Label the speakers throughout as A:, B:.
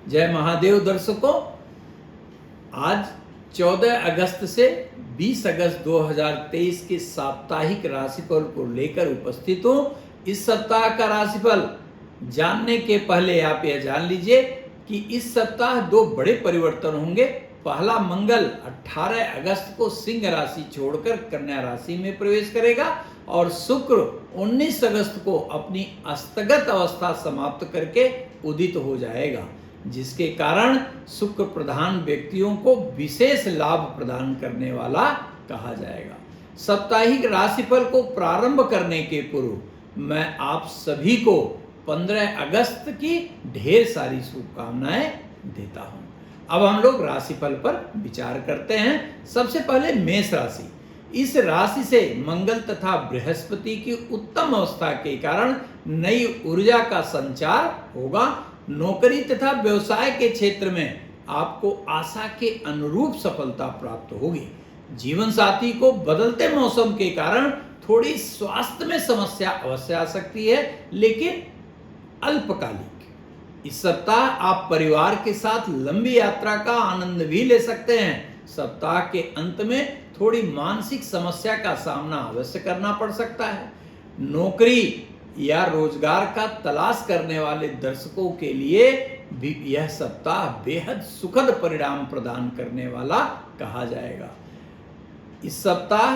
A: जय महादेव दर्शकों, आज 14 अगस्त से 20 अगस्त 2023 के साप्ताहिक राशिफल को लेकर उपस्थित हूँ। इस सप्ताह का राशिफल जानने के पहले आप यह जान लीजिए कि इस सप्ताह दो बड़े परिवर्तन होंगे। पहला, मंगल 18 अगस्त को सिंह राशि छोड़कर कन्या राशि में प्रवेश करेगा और शुक्र 19 अगस्त को अपनी अस्तगत अवस्था समाप्त करके उदित हो जाएगा, जिसके कारण शुक्र प्रधान व्यक्तियों को विशेष लाभ प्रदान करने वाला कहा जाएगा। साप्ताहिक राशिफल को प्रारंभ करने के पूर्व मैं आप सभी को 15 अगस्त की ढेर सारी शुभकामनाएं देता हूं। अब हम लोग राशिफल पर विचार करते हैं। सबसे पहले मेष राशि। इस राशि से मंगल तथा बृहस्पति की उत्तम अवस्था के कारण नई ऊर्जा का संचार होगा। नौकरी तथा व्यवसाय के क्षेत्र में आपको आशा के अनुरूप सफलता प्राप्त होगी। जीवन साथी को बदलते मौसम के कारण थोड़ी स्वास्थ्य में समस्या अवश्य आ सकती है, लेकिन अल्पकालिक। इस सप्ताह आप परिवार के साथ लंबी यात्रा का आनंद भी ले सकते हैं। सप्ताह के अंत में थोड़ी मानसिक समस्या का सामना अवश्य करना पड़ सकता है। नौकरी या रोजगार का तलाश करने वाले दर्शकों के लिए भी यह सप्ताह बेहद सुखद परिणाम प्रदान करने वाला कहा जाएगा। इस सप्ताह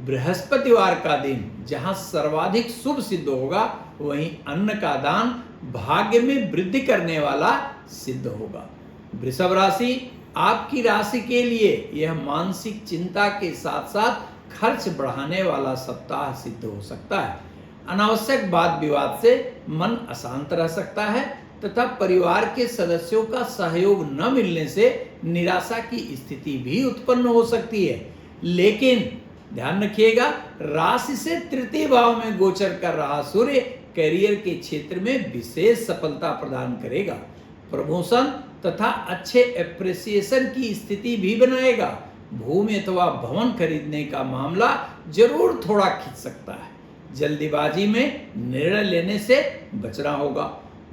A: बृहस्पतिवार का दिन जहां सर्वाधिक शुभ सिद्ध होगा, वहीं अन्न का दान भाग्य में वृद्धि करने वाला सिद्ध होगा। वृषभ राशि, आपकी राशि के लिए यह मानसिक चिंता के साथ साथ खर्च बढ़ाने वाला सप्ताह सिद्ध हो सकता है। अनावश्यक वाद विवाद से मन अशांत रह सकता है तथा परिवार के सदस्यों का सहयोग न मिलने से निराशा की स्थिति भी उत्पन्न हो सकती है। लेकिन ध्यान रखिएगा, राशि से तृतीय भाव में गोचर कर रहा सूर्य करियर के क्षेत्र में विशेष सफलता प्रदान करेगा। प्रमोशन तथा अच्छे एप्रिसिएशन की स्थिति भी बनाएगा। भूमि अथवा भवन खरीदने का मामला जरूर थोड़ा खिंच सकता है। जल्दीबाजी में निर्णय लेने से बचना होगा।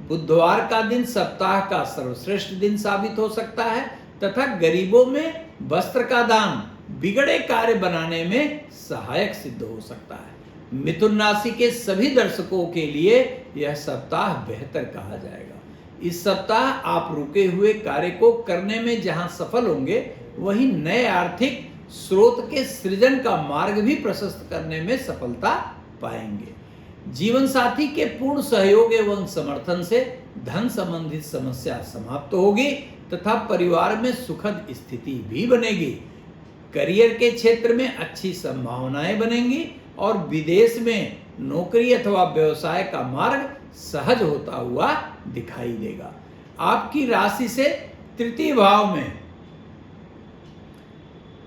A: बुधवार का दिन सप्ताह का सर्वश्रेष्ठ दिन साबित हो सकता है तथा गरीबों में वस्त्र का दान बिगड़े कार्य बनाने में सहायक सिद्ध हो सकता है। मिथुन राशि के सभी दर्शकों के लिए यह सप्ताह बेहतर कहा जाएगा। इस सप्ताह आप रुके हुए कार्य को करने में जहां सफल होंगे, वहीं नए आर्थिक स्रोत के सृजन का मार्ग भी प्रशस्त करने में सफलता पाएंगे। जीवन साथी के पूर्ण सहयोग एवं समर्थन से धन संबंधित समस्या समाप्त होगी तथा परिवार में सुखद स्थिति भी बनेगी। करियर के क्षेत्र में अच्छी संभावनाएं बनेंगी और विदेश में नौकरी अथवा व्यवसाय का मार्ग सहज होता हुआ दिखाई देगा। आपकी राशि से तृतीय भाव में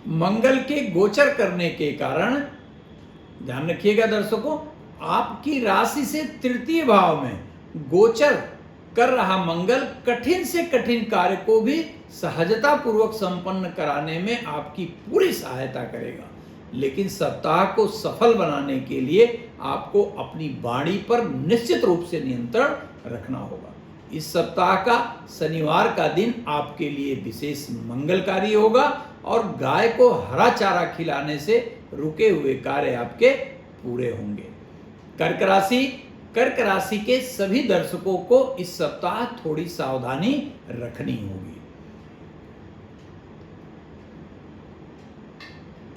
A: मंगल के गोचर करने के कारण, ध्यान रखिएगा दर्शकों, आपकी राशि से तृतीय भाव में गोचर कर रहा मंगल कठिन से कठिन कार्य को भी सहजता पूर्वक संपन्न कराने में आपकी पूरी सहायता करेगा। लेकिन सप्ताह को सफल बनाने के लिए आपको अपनी वाणी पर निश्चित रूप से नियंत्रण रखना होगा। इस सप्ताह का शनिवार का दिन आपके लिए विशेष मंगलकारी होगा और गाय को हरा चारा खिलाने से रुके हुए कार्य आपके पूरे होंगे। कर्क राशि। कर्क राशि के सभी दर्शकों को इस सप्ताह थोड़ी सावधानी रखनी होगी,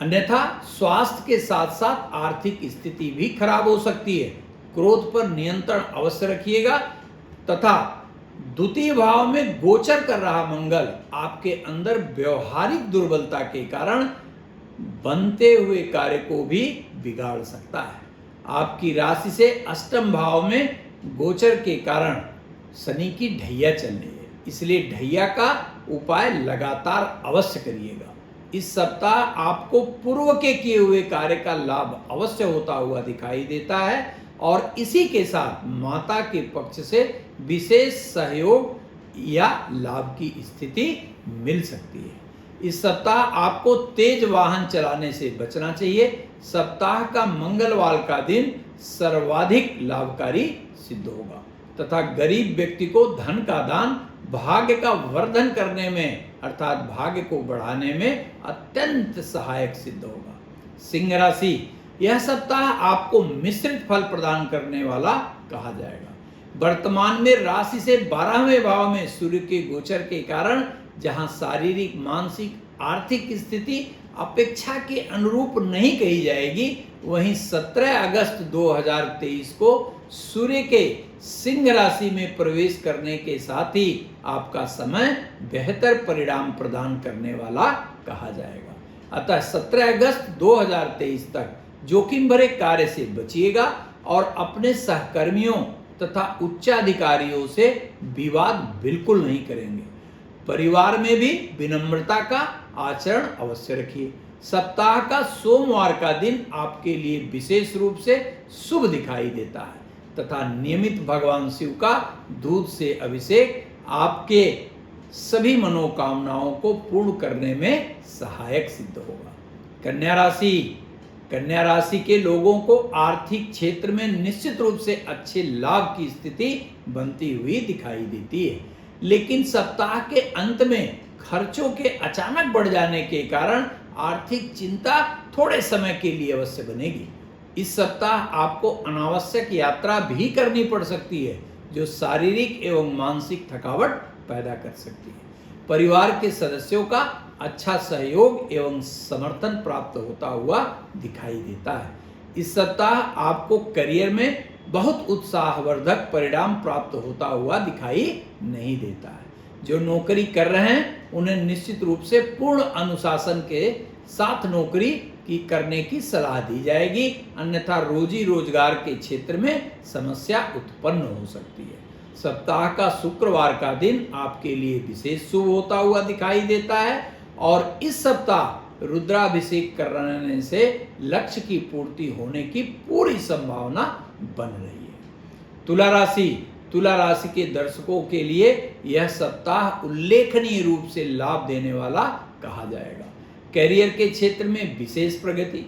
A: अन्यथा स्वास्थ्य के साथ साथ आर्थिक स्थिति भी खराब हो सकती है। क्रोध पर नियंत्रण अवश्य रखिएगा तथा द्वितीय भाव में गोचर कर रहा मंगल आपके अंदर व्यवहारिक दुर्बलता के कारण बनते हुए कार्य को भी बिगाड़ सकता है। आपकी राशि से अष्टम भाव में गोचर के कारण शनि की ढैया चल रही है, इसलिए ढैया का उपाय लगातार अवश्य करिएगा। इस सप्ताह आपको पूर्व के किए हुए कार्य का लाभ अवश्य होता हुआ दिखाई देता है और इसी के साथ माता के पक्ष से विशेष सहयोग या लाभ की स्थिति मिल सकती है। इस सप्ताह आपको तेज वाहन चलाने से बचना चाहिए। सप्ताह का मंगलवार का दिन सर्वाधिक लाभकारी सिद्ध होगा तथा गरीब व्यक्ति को धन का दान भाग्य का वर्धन करने में अर्थात भाग्य को बढ़ाने में अत्यंत सहायक सिद्ध होगा। सिंह राशि, यह सप्ताह आपको मिश्रित फल प्रदान करने वाला कहा जाएगा। वर्तमान में राशि से 12वें भाव में सूर्य के गोचर के कारण जहां शारीरिक, मानसिक, आर्थिक स्थिति अपेक्षा के अनुरूप नहीं कही जाएगी, वहीं 17 अगस्त 2023 को सूर्य के सिंह राशि में प्रवेश करने के साथ ही आपका समय बेहतर परिणाम प्रदान करने वाला कहा जाएगा। अतः 17 अगस्त 2023 तक जोखिम भरे कार्य से बचिएगा और अपने सहकर्मियों तथा उच्चाधिकारियों से विवाद बिल्कुल नहीं करेंगे। परिवार में भी विनम्रता का आचरण अवश्य रखिए। सप्ताह का सोमवार का दिन आपके लिए विशेष रूप से शुभ दिखाई देता है तथा नियमित भगवान शिव का दूध से अभिषेक आपके सभी मनोकामनाओं को पूर्ण करने में सहायक सिद्ध होगा। कन्या राशि, कन्या राशि के लोगों को आर्थिक क्षेत्र में निश्चित रूप से अच्छे लाभ की स्थिति बनती हुई दिखाई देती है, लेकिन सप्ताह के अंत में खर्चों के अचानक बढ़ जाने के कारण आर्थिक चिंता थोड़े समय के लिए अवश्य बनेगी। इस सप्ताह आपको अनावश्यक यात्रा भी करनी पड़ सकती है, जो शारीरिक एवं मानसिक थकावट पैदा कर सकती है। परिवार के सदस्यों का अच्छा सहयोग एवं समर्थन प्राप्त होता हुआ दिखाई देता है। इस सप्ताह आपको करियर में बहुत उत्साहवर्धक परिणाम प्राप्त होता हुआ दिखाई नहीं देता है। जो नौकरी कर रहे हैं उन्हें निश्चित रूप से पूर्ण अनुशासन के साथ नौकरी की करने की सलाह दी जाएगी, अन्यथा रोजी रोजगार के क्षेत्र में समस्या उत्पन्न हो सकती है। सप्ताह का शुक्रवार का दिन आपके लिए विशेष शुभ होता हुआ दिखाई देता है और इस सप्ताह रुद्राभिषेक कराने से लक्ष्य की पूर्ति होने की पूरी संभावना बन रही है। तुला राशि, तुला राशि के दर्शकों के लिए यह सप्ताह उल्लेखनीय रूप से लाभ देने वाला कहा जाएगा। कैरियर के क्षेत्र में विशेष प्रगति,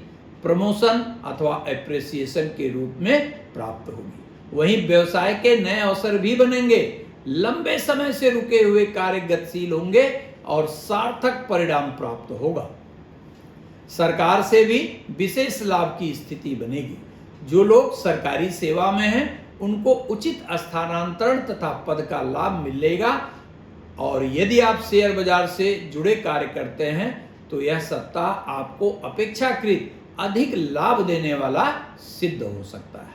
A: प्रमोशन अथवा एप्रिसिएशन के रूप में प्राप्त होगी। वहीं व्यवसाय के नए अवसर भी बनेंगे। लंबे समय से रुके हुए कार्य गतिशील होंगे और सार्थक परिणाम प्राप्त होगा। सरकार से भी विशेष लाभ की स्थिति बनेगी। जो लोग सरकारी सेवा में हैं उनको उचित स्थानांतरण तथा पद का लाभ मिलेगा और यदि आप शेयर बाजार से जुड़े कार्य करते हैं तो यह सप्ताह आपको अपेक्षाकृत अधिक लाभ देने वाला सिद्ध हो सकता है।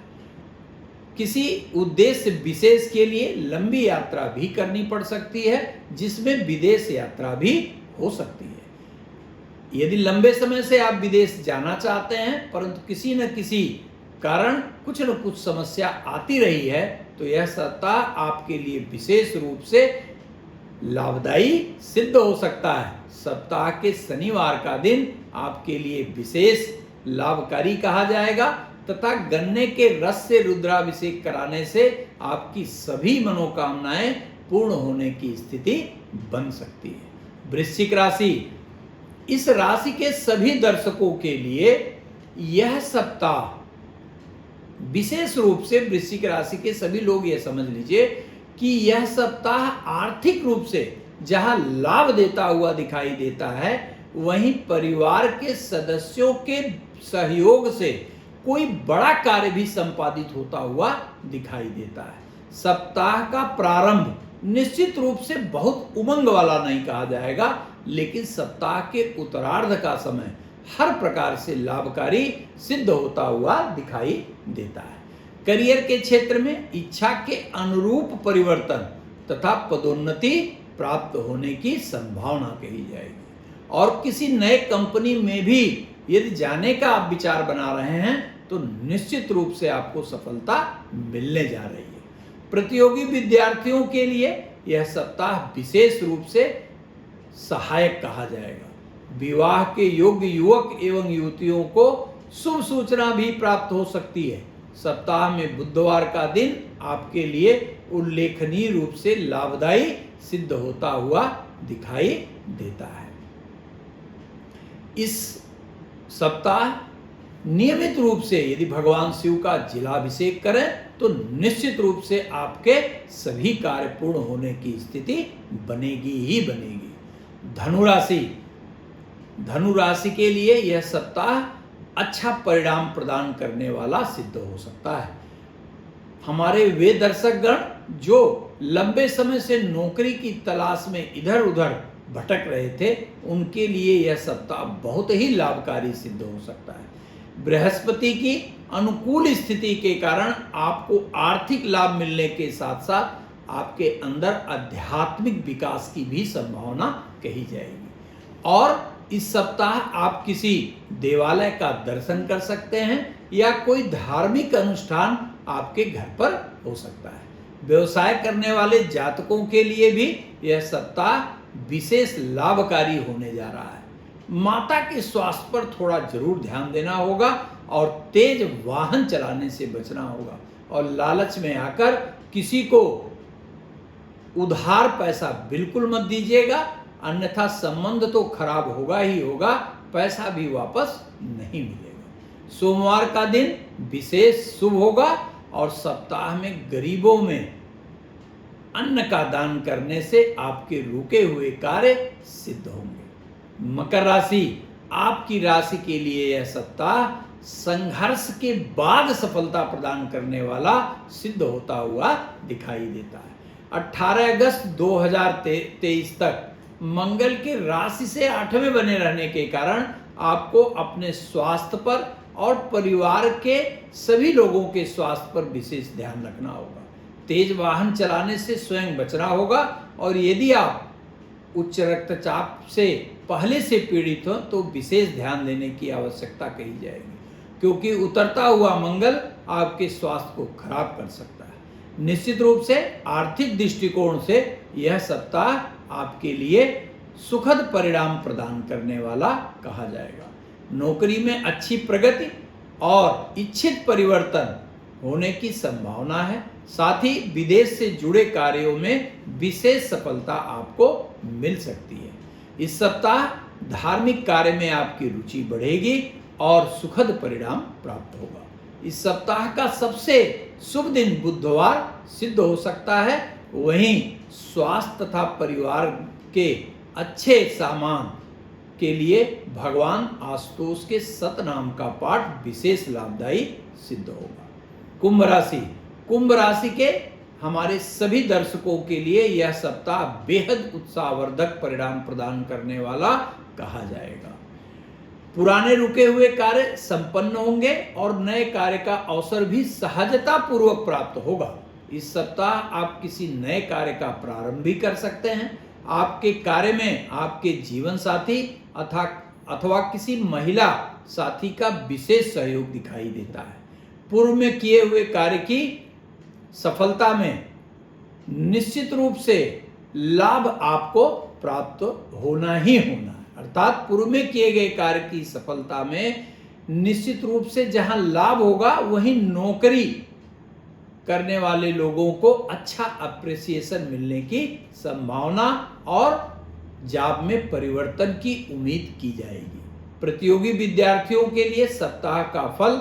A: किसी उद्देश्य विशेष के लिए लंबी यात्रा भी करनी पड़ सकती है, जिसमें विदेश यात्रा भी हो सकती है। यदि लंबे समय से आप विदेश जाना चाहते हैं परंतु किसी न किसी कारण कुछ न कुछ समस्या आती रही है, तो यह सप्ताह आपके लिए विशेष रूप से लाभदायी सिद्ध हो सकता है। सप्ताह के शनिवार का दिन आपके लिए विशेष लाभकारी कहा जाएगा तथा गन्ने के रस से रुद्राभिषेक कराने से आपकी सभी मनोकामनाएं पूर्ण होने की स्थिति बन सकती है। वृश्चिक राशि, इस राशि के सभी दर्शकों के लिए यह सप्ताह विशेष रूप से वृश्चिक राशि के सभी लोग यह समझ लीजिए कि यह सप्ताह आर्थिक रूप से जहां लाभ देता हुआ दिखाई देता है, वहीं परिवार के सदस्यों के सहयोग से कोई बड़ा कार्य भी संपादित होता हुआ दिखाई देता है। सप्ताह का प्रारंभ निश्चित रूप से बहुत उमंग वाला नहीं कहा जाएगा, लेकिन सप्ताह के उत्तरार्ध का समय हर प्रकार से लाभकारी सिद्ध होता हुआ दिखाई देता है। करियर के क्षेत्र में इच्छा के अनुरूप परिवर्तन तथा पदोन्नति प्राप्त होने की संभावना कही जाएगी और किसी नए कंपनी में भी यदि जाने का आप विचार बना रहे हैं तो निश्चित रूप से आपको सफलता मिलने जा रही है। प्रतियोगी विद्यार्थियों के लिए यह सप्ताह विशेष रूप से सहायक कहा जाएगा। विवाह के योग्य युवक एवं युवतियों को शुभ सूचना भी प्राप्त हो सकती है। सप्ताह में बुधवार का दिन आपके लिए उल्लेखनीय रूप से लाभदायी सिद्ध होता हुआ दिखाई देता है। इस सप्ताह नियमित रूप से यदि भगवान शिव का जिलाभिषेक करें तो निश्चित रूप से आपके सभी कार्य पूर्ण होने की स्थिति बनेगी ही बनेगी। धनु राशि के लिए यह सप्ताह अच्छा परिणाम प्रदान करने वाला सिद्ध हो सकता है। हमारे वे दर्शकगण जो लंबे समय से नौकरी की तलाश में इधर उधर भटक रहे थे, उनके लिए यह सप्ताह बहुत ही लाभकारी सिद्ध हो सकता है। बृहस्पति की अनुकूल स्थिति के कारण आपको आर्थिक लाभ मिलने के साथ साथ आपके अंदर आध्यात्मिक विकास की भी संभावना कही जाएगी। और इस सप्ताह आप किसी देवालय का दर्शन कर सकते हैं या कोई धार्मिक अनुष्ठान आपके घर पर हो सकता है। व्यवसाय करने वाले जातकों के लिए भी यह सप्ताह विशेष लाभकारी होने जा रहा है। माता के स्वास्थ्य पर थोड़ा जरूर ध्यान देना होगा और तेज वाहन चलाने से बचना होगा। और लालच में आकर किसी को उधार पैसा बिल्कुल मत दीजिएगा, अन्यथा संबंध तो खराब होगा ही होगा, पैसा भी वापस नहीं मिलेगा। सोमवार का दिन विशेष शुभ होगा और सप्ताह में गरीबों में अन्न का दान करने से आपके रुके हुए कार्य सिद्ध होंगे। मकर राशि, आपकी राशि के लिए यह सप्ताह संघर्ष के बाद सफलता प्रदान करने वाला सिद्ध होता हुआ दिखाई देता है। 18 अगस्त 2023 तक मंगल के राशि से 8वें बने रहने के कारण आपको अपने स्वास्थ्य पर और परिवार के सभी लोगों के स्वास्थ्य पर विशेष ध्यान रखना होगा। तेज वाहन चलाने से स्वयं बचना होगा और यदि आप उच्च रक्तचाप से पहले से पीड़ित हो तो विशेष ध्यान देने की आवश्यकता कही जाएगी, क्योंकि उतरता हुआ मंगल आपके स्वास्थ्य को खराब कर सकता है। निश्चित रूप से आर्थिक दृष्टिकोण से यह सप्ताह आपके लिए सुखद परिणाम प्रदान करने वाला कहा जाएगा। नौकरी में अच्छी प्रगति और इच्छित परिवर्तन होने की संभावना है। साथ ही विदेश से जुड़े कार्यों में विशेष सफलता आपको मिल सकती है। इस सप्ताह धार्मिक कार्य में आपकी रुचि बढ़ेगी और सुखद परिणाम प्राप्त होगा। इस सप्ताह का सबसे शुभ दिन बुधवार सिद्ध हो सकता है। वहीं स्वास्थ्य तथा परिवार के अच्छे सामान के लिए भगवान आशुतोष के सतनाम का पाठ विशेष लाभदायी सिद्ध होगा। कुंभ राशि के हमारे सभी दर्शकों के लिए यह सप्ताह बेहद उत्साहवर्धक परिणाम प्रदान करने वाला कहा जाएगा। पुराने रुके हुए कार्य संपन्न होंगे और नए कार्य का अवसर भी सहजता पूर्वक प्राप्त होगा। इस सप्ताह आप किसी नए कार्य का प्रारंभ भी कर सकते हैं। आपके कार्य में आपके जीवन साथी अथवा किसी महिला साथी का विशेष सहयोग दिखाई देता है। पूर्व में किए हुए कार्य की सफलता में निश्चित रूप से लाभ आपको प्राप्त होना ही होना है। अर्थात पूर्व में किए गए कार्य की सफलता में निश्चित रूप से जहां लाभ होगा, वहीं नौकरी करने वाले लोगों को अच्छा अप्रिसिएशन मिलने की संभावना और जॉब में परिवर्तन की उम्मीद की जाएगी। प्रतियोगी विद्यार्थियों के लिए सप्ताह का फल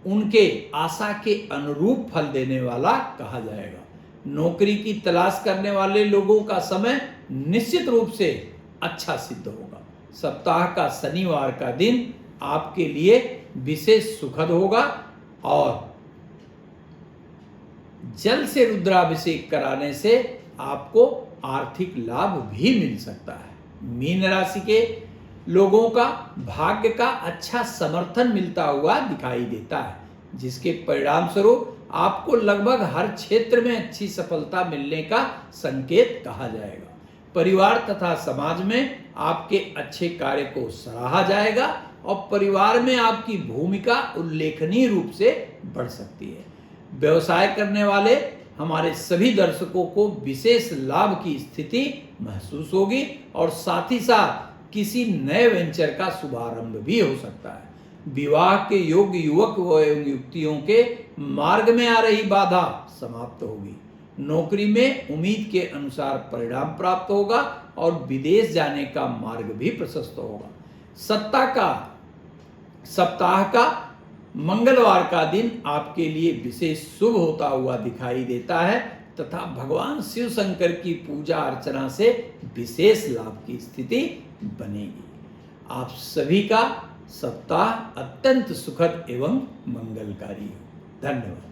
A: उनके आशा के अनुरूप फल देने वाला कहा जाएगा। नौकरी की तलाश करने वाले लोगों का समय निश्चित रूप से अच्छा सिद्ध होगा। सप्ताह का शनिवार का दिन आपके लिए विशेष सुखद होगा और जल से रुद्राभिषेक कराने से आपको आर्थिक लाभ भी मिल सकता है। मीन राशि के लोगों का भाग्य का अच्छा समर्थन मिलता हुआ दिखाई देता है, जिसके परिणाम स्वरूप आपको लगभग हर क्षेत्र में अच्छी सफलता मिलने का संकेत कहा जाएगा। परिवार तथा समाज में आपके अच्छे कार्य को सराहा जाएगा और परिवार में आपकी भूमिका उल्लेखनीय रूप से बढ़ सकती है। व्यवसाय करने वाले हमारे सभी दर्शकों को विशेष लाभ की स्थिति महसूस होगी और साथ ही साथ किसी नए वेंचर का शुभारंभ भी हो सकता है। विवाह के योग्य युवक एवं युवतियों के मार्ग में आ रही बाधा समाप्त होगी। नौकरी में उम्मीद के अनुसार परिणाम प्राप्त होगा और विदेश जाने का मार्ग भी प्रशस्त होगा। सत्ता का सप्ताह का मंगलवार का दिन आपके लिए विशेष शुभ होता हुआ दिखाई देता है तथा भगवान शिव शंकर की पूजा अर्चना से विशेष लाभ की स्थिति बनेगी। आप सभी का सप्ताह अत्यंत सुखद एवं मंगलकारी हो। धन्यवाद।